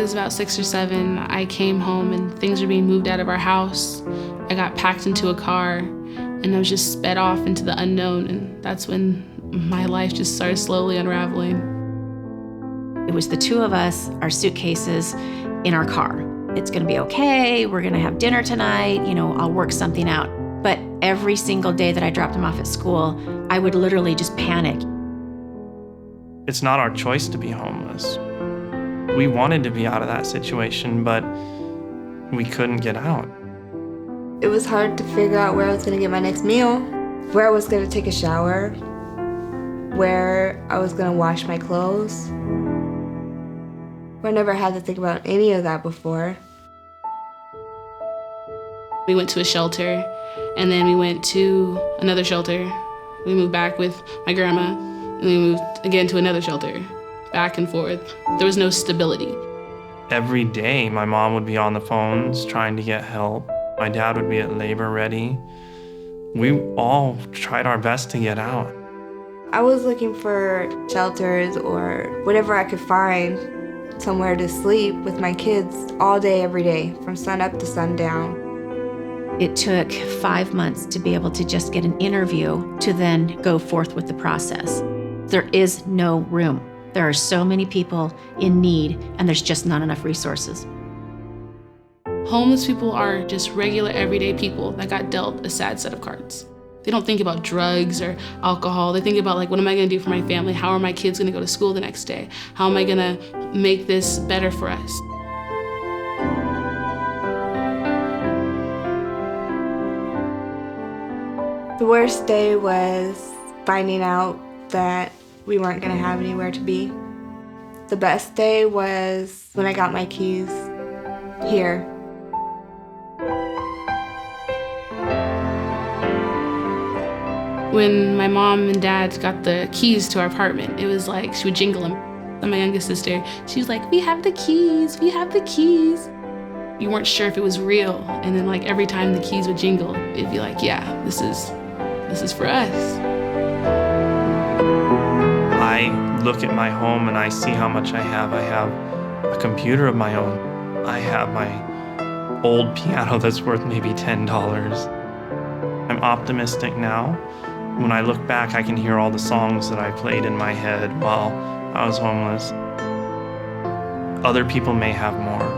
was about 6 or 7, I came home and things were being moved out of our house. I got packed into a car and I was just sped off into the unknown, and that's when my life just started slowly unraveling. It was the two of us, our suitcases, in our car. It's gonna be okay, we're gonna have dinner tonight, I'll work something out. But every single day that I dropped him off at school, I would literally just panic. It's not our choice to be homeless. We wanted to be out of that situation, but we couldn't get out. It was hard to figure out where I was gonna get my next meal, where I was gonna take a shower, where I was gonna wash my clothes. I never had to think about any of that before. We went to a shelter, and then we went to another shelter. We moved back with my grandma, and we moved again to another shelter, back and forth. There was no stability. Every day, my mom would be on the phones trying to get help. My dad would be at labor ready. We all tried our best to get out. I was looking for shelters or whatever I could find, somewhere to sleep with my kids all day, every day, from sunup to sundown. It took 5 months to be able to just get an interview to then go forth with the process. There is no room. There are so many people in need, and there's just not enough resources. Homeless people are just regular, everyday people that got dealt a sad set of cards. They don't think about drugs or alcohol. They think about, what am I gonna do for my family? How are my kids gonna go to school the next day? How am I gonna make this better for us? The worst day was finding out that we weren't gonna have anywhere to be. The best day was when I got my keys here. When my mom and dad got the keys to our apartment, it was like she would jingle them. And my youngest sister, she was like, "We have the keys, we have the keys." You weren't sure if it was real. And then every time the keys would jingle, it'd be like, yeah, this is for us. I look at my home and I see how much I have. I have a computer of my own. I have my old piano that's worth maybe $10. I'm optimistic now. When I look back, I can hear all the songs that I played in my head while I was homeless. Other people may have more,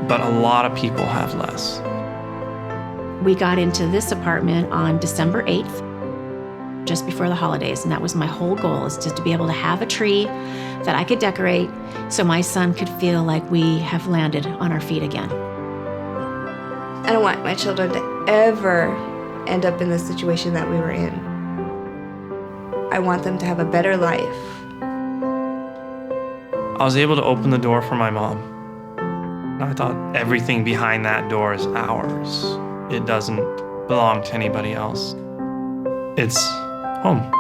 but a lot of people have less. We got into this apartment on December 8th, just before the holidays, and that was my whole goal, is just to be able to have a tree that I could decorate so my son could feel like we have landed on our feet again. I don't want my children to ever end up in the situation that we were in. I want them to have a better life. I was able to open the door for my mom. I thought everything behind that door is ours. It doesn't belong to anybody else. It's home.